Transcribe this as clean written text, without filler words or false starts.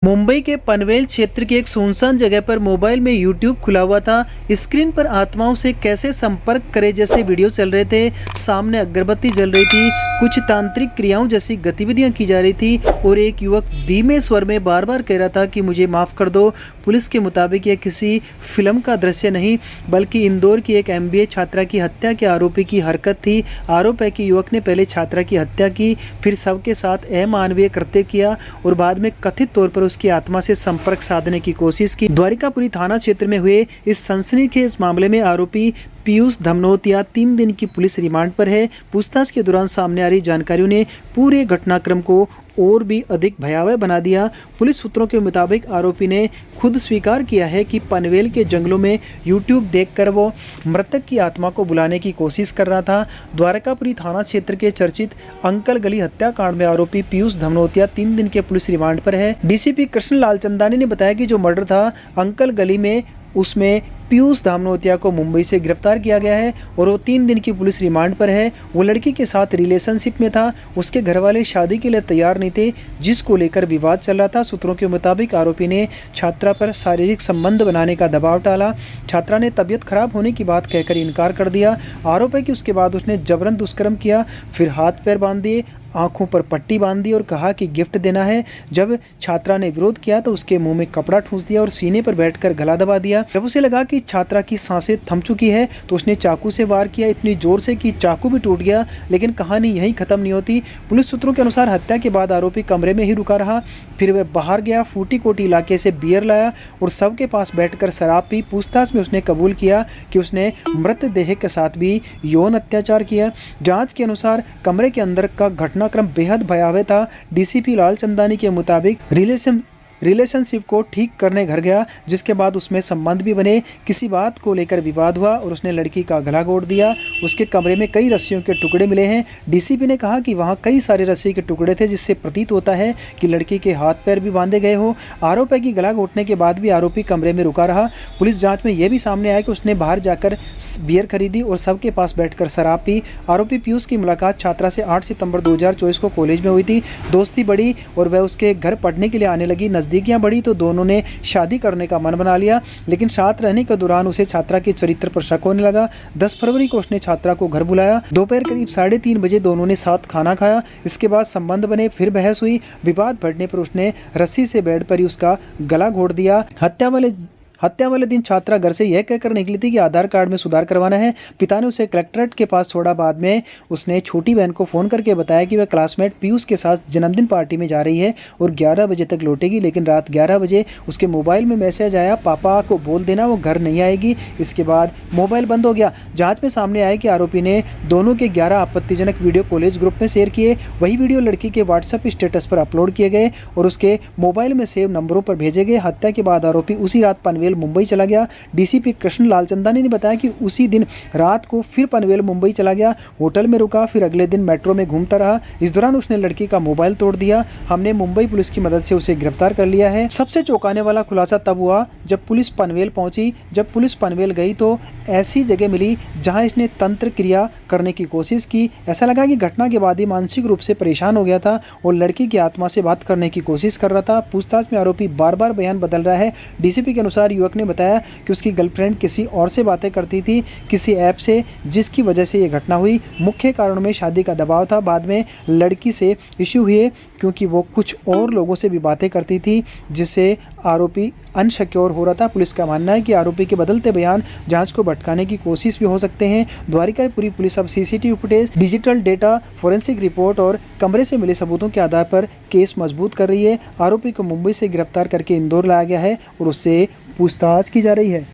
मुंबई के पनवेल क्षेत्र की एक सुनसान जगह पर मोबाइल में यूट्यूब खुला हुआ था। स्क्रीन पर आत्माओं से कैसे संपर्क करें जैसे वीडियो चल रहे थे। सामने अगरबत्ती जल रही थी, कुछ तांत्रिक क्रियाओं जैसी गतिविधियां की जा रही थी और एक युवक धीमे स्वर में बार बार कह रहा था कि मुझे माफ़ कर दो। पुलिस के मुताबिक यह किसी फिल्म का दृश्य नहीं बल्कि इंदौर की एक MBA छात्रा की हत्या के आरोपी की हरकत थी। आरोप है कि युवक ने पहले छात्रा की हत्या की, फिर सबके साथ अमानवीय कृत्य किया और बाद में कथित तौर पर उसकी आत्मा से संपर्क साधने की कोशिश की। द्वारिकापुरी थाना क्षेत्र में हुए इस सनसनीखेज मामले में आरोपी पीयूष धमनोतिया 3 दिन की पुलिस रिमांड पर है। पूछताछ के दौरान सामने आ रही जानकारियों ने पूरे घटनाक्रम को और भी अधिक भयावह बना दिया। पुलिस सूत्रों के मुताबिक आरोपी ने खुद स्वीकार किया है कि पनवेल के जंगलों में यूट्यूब देखकर वो मृतक की आत्मा को बुलाने की कोशिश कर रहा था। द्वारकापुरी थाना क्षेत्र के चर्चित अंकल गली हत्याकांड में आरोपी पीयूष धमनोतिया 3 दिन के पुलिस रिमांड पर है। DCP कृष्ण लाल चंदानी ने बताया कि जो मर्डर था अंकल गली में, उसमें पीयूष धमनोतिया को मुंबई से गिरफ्तार किया गया है और वो 3 दिन की पुलिस रिमांड पर है। वो लड़की के साथ रिलेशनशिप में था। उसके घर वाले शादी के लिए तैयार नहीं थे, जिसको लेकर विवाद चल रहा था। सूत्रों के मुताबिक आरोपी ने छात्रा पर शारीरिक संबंध बनाने का दबाव डाला। छात्रा ने तबीयत खराब होने की बात कहकर इनकार कर दिया। आरोप है कि उसके बाद उसने जबरन दुष्कर्म किया, फिर हाथ पैर बांध दिए, आंखों पर पट्टी बांध दी और कहा कि गिफ्ट देना है। जब छात्रा ने विरोध किया तो उसके मुंह में कपड़ा ठूंस दिया और सीने पर बैठकर गला दबा दिया। जब उसे लगा कि छात्रा की सांसें थम चुकी है तो उसने चाकू से वार किया, इतनी जोर से कि चाकू भी टूट गया। लेकिन कहानी यहीं खत्म नहीं होती। पुलिस सूत्रों के अनुसार हत्या के बाद आरोपी कमरे में ही रुका रहा, फिर वह बाहर गया, फूटी कोटी इलाके से बियर लाया और सबके पास बैठकर शराब पी। पूछताछ में उसने कबूल किया कि उसने मृतदेह के साथ भी यौन अत्याचार किया। जांच के अनुसार कमरे के अंदर का घटनाक्रम बेहद भयावह था। DCP लाल चंदानी के मुताबिक रिलेशनशिप को ठीक करने घर गया, जिसके बाद उसमें संबंध भी बने। किसी बात को लेकर विवाद हुआ और उसने लड़की का गला घोट दिया। उसके कमरे में कई रस्सियों के टुकड़े मिले हैं। DCP ने कहा कि वहां कई सारे रस्सी के टुकड़े थे, जिससे प्रतीत होता है कि लड़की के हाथ पैर भी बांधे गए हो। आरोप है कि गला घोटने के बाद भी आरोपी कमरे में रुका रहा। पुलिस जाँच में यह भी सामने आया कि उसने बाहर जाकर बियर खरीदी और सबके पास बैठकर शराब पी। आरोपी पीयूष की मुलाकात छात्रा से 8 सितंबर 2024 को कॉलेज में हुई थी। दोस्ती बढ़ी और वह उसके घर पढ़ने के लिए आने लगी। नज़दीकियां बढ़ी तो दोनों ने शादी करने का मन बना लिया, लेकिन साथ रहने के दौरान उसे छात्रा के चरित्र पर शक होने लगा। 10 फरवरी को उसने छात्रा को घर बुलाया। दोपहर करीब 3:30 बजे दोनों ने साथ खाना खाया। इसके बाद संबंध बने, फिर बहस हुई। विवाद बढ़ने पर उसने रस्सी से बेड पर ही उसका गला घोट दिया। हत्या वाले दिन छात्रा घर से यह कहकर निकली थी कि आधार कार्ड में सुधार करवाना है। पिता ने उसे कलेक्ट्रेट के पास छोड़ा। बाद में उसने छोटी बहन को फ़ोन करके बताया कि वह क्लासमेट पीयूष के साथ जन्मदिन पार्टी में जा रही है और 11 बजे तक लौटेगी। लेकिन रात 11 बजे उसके मोबाइल में मैसेज आया, पापा को बोल देना वो घर नहीं आएगी। इसके बाद मोबाइल बंद हो गया। जाँच में सामने आया कि आरोपी ने दोनों के 11 आपत्तिजनक वीडियो कॉलेज ग्रुप में शेयर किए। वही वीडियो लड़की के व्हाट्सएप स्टेटस पर अपलोड किए गए और उसके मोबाइल में सेव नंबरों पर भेजे गए। हत्या के बाद आरोपी उसी रात पनवेल मुंबई चला गया। DCP कृष्ण लाल चंदानी ने बताया कि उसी दिन रात को फिर पनवेल मुंबई चला गया, होटल में रुका, फिर अगले दिन मेट्रो में घूमता रहा। इस दौरान उसने लड़की का मोबाइल तोड़ दिया। हमने मुंबई पुलिस की मदद से उसे गिरफ्तार कर लिया है। सबसे चौंकाने वाला खुलासा तब हुआ जब पुलिस पनवेल पहुंची। जब पुलिस पनवेल गई तो ऐसी जगह मिली जहां इसने तंत्र क्रिया करने की कोशिश की। ऐसा लगा कि घटना के बाद ही मानसिक रूप से परेशान हो गया था और लड़की की आत्मा से बात करने की कोशिश कर रहा था। पूछताछ में आरोपी बार बार बयान बदल रहा है। DCP के अनुसार युवक ने बताया कि उसकी गर्लफ्रेंड किसी और से बातें करती थी, किसी ऐप से, जिसकी वजह से ये घटना हुई। मुख्य कारणों में शादी का दबाव था। बाद में लड़की से इश्यू हुए क्योंकि वो कुछ और लोगों से भी बातें करती थी, जिससे आरोपी अनसिक्योर हो रहा था। पुलिस का मानना है कि आरोपी के बदलते बयान जांच को भटकाने की कोशिश भी हो सकते हैं। द्वारिकापुरी पुलिस अब CCTV footage, digital data, forensic report और कमरे से मिले सबूतों के आधार पर केस मजबूत कर रही है। आरोपी को मुंबई से गिरफ्तार करके इंदौर लाया गया है और उससे पूछताछ की जा रही है।